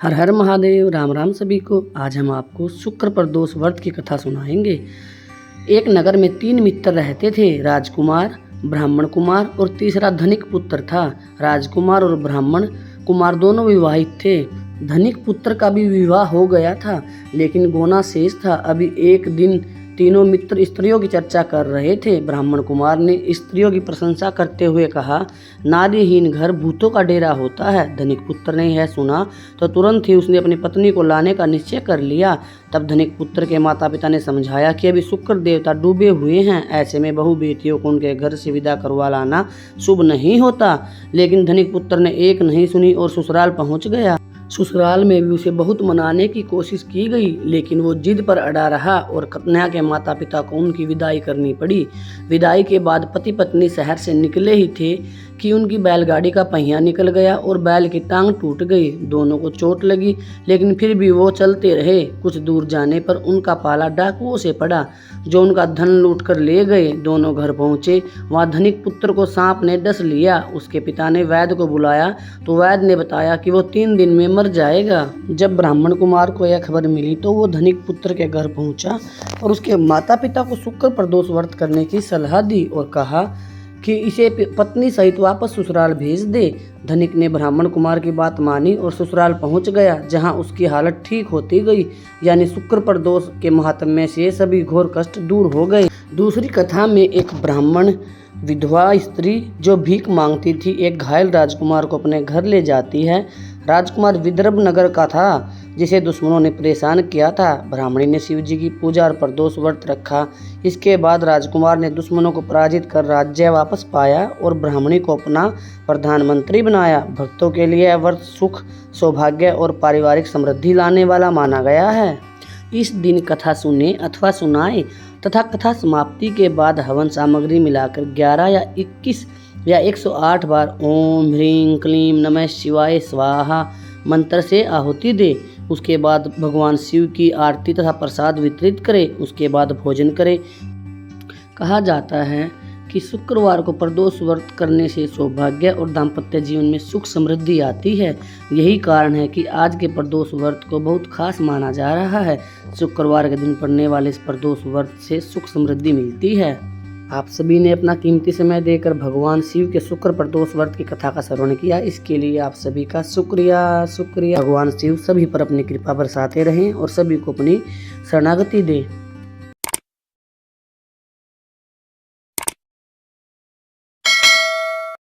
हर हर महादेव। राम राम सभी को। आज हम आपको शुक्र प्रदोष व्रत की कथा सुनाएंगे। एक नगर में 3 मित्र रहते थे, राजकुमार, ब्राह्मण कुमार और तीसरा धनिक पुत्र था। राजकुमार और ब्राह्मण कुमार दोनों विवाहित थे। धनिक पुत्र का भी विवाह हो गया था, लेकिन गोना शेष था। अभी एक दिन तीनों मित्र स्त्रियों की चर्चा कर रहे थे। ब्राह्मण कुमार ने स्त्रियों की प्रशंसा करते हुए कहा, नारीहीन घर भूतों का डेरा होता है। धनिक पुत्र ने यह सुना तो तुरंत ही उसने अपनी पत्नी को लाने का निश्चय कर लिया। तब धनिक पुत्र के माता पिता ने समझाया कि अभी शुक्र देवता डूबे हुए हैं, ऐसे में बहू बेटियों को उनके घर से विदा करवा लाना शुभ नहीं होता। लेकिन धनिक पुत्र ने एक नहीं सुनी और ससुराल पहुंच गया। ससुराल में भी उसे बहुत मनाने की कोशिश की गई, लेकिन वो जिद पर अड़ा रहा और कन्या के माता पिता को उनकी विदाई करनी पड़ी। विदाई के बाद पति पत्नी शहर से निकले ही थे कि उनकी बैलगाड़ी का पहिया निकल गया और बैल की टांग टूट गई। दोनों को चोट लगी, लेकिन फिर भी वो चलते रहे। कुछ दूर जाने पर उनका पाला डाकुओं से पड़ा, जो उनका धन लूट कर ले गए। दोनों घर पहुंचे, वहां धनिक पुत्र को सांप ने डस लिया। उसके पिता ने वैद्य को बुलाया तो वैद्य ने बताया कि वो 3 दिन में मर जाएगा। जब ब्राह्मण कुमार को यह खबर मिली तो वो धनिक पुत्र के घर पहुंचा और उसके माता पिता को शुक्र प्रदोष व्रत करने की सलाह दी और कहा कि इसे पत्नी सहित वापस ससुराल भेज दे। धनिक ने ब्राह्मण कुमार की बात मानी और ससुराल पहुंच गया, जहां उसकी हालत ठीक होती गई। यानी शुक्र प्रदोष के महात्म्य से सभी घोर कष्ट दूर हो गए। दूसरी कथा में एक ब्राह्मण विधवा स्त्री जो भीख मांगती थी, एक घायल राजकुमार को अपने घर ले जाती है। राजकुमार विदर्भ नगर का था, जिसे दुश्मनों ने परेशान किया था। ब्राह्मणी ने शिव जी की पूजा और प्रदोष व्रत रखा। इसके बाद राजकुमार ने दुश्मनों को पराजित कर राज्य वापस पाया और ब्राह्मणी को अपना प्रधानमंत्री बनाया। भक्तों के लिए यह व्रत सुख, सौभाग्य और पारिवारिक समृद्धि लाने वाला माना गया है। इस दिन कथा सुने अथवा सुनाए तथा कथा समाप्ति के बाद हवन सामग्री मिलाकर 11 या 21 या 108 बार ओम ह्रीं क्लीं नमः शिवाय स्वाहा मंत्र से आहुति दे। उसके बाद भगवान शिव की आरती तथा प्रसाद वितरित करे। उसके बाद भोजन करे। कहा जाता है कि शुक्रवार को प्रदोष व्रत करने से सौभाग्य और दाम्पत्य जीवन में सुख समृद्धि आती है। यही कारण है कि आज के प्रदोष व्रत को बहुत खास माना जा रहा है। शुक्रवार के दिन पड़ने वाले इस प्रदोष व्रत से सुख समृद्धि मिलती है। आप सभी ने अपना कीमती समय देकर भगवान शिव के शुक्र प्रदोष व्रत की कथा का श्रवण किया, इसके लिए आप सभी का शुक्रिया। भगवान शिव सभी पर अपनी कृपा बरसाते रहें और सभी को अपनी शरणागति दें।